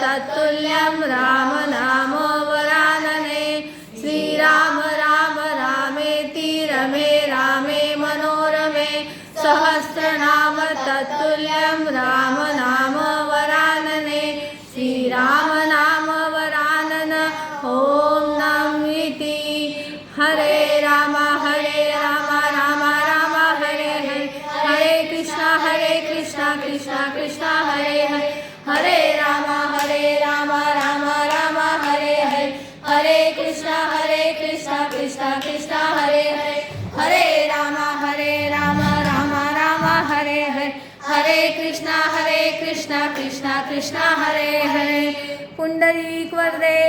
तत्तुल्यं राम नाम वरानने। श्रीराम राम रामेति रमे रामे मनोरमे। सहस्रनाम तत्तुल्यं राम नाम वरानने। श्रीराम नाम वरानन ओम नमः। हरे राम राम राम हरे हरे। हरे कृष्णा कृष्णा कृष्णा हरे हरे। हरे राम राम राम हरे हरे। हरे कृष्णा कृष्णा कृष्णा हरे हरे। हरे राम राम राम हरे हरे। हरे कृष्णा कृष्णा कृष्णा हरे हरे। पुंडरीक वरदे।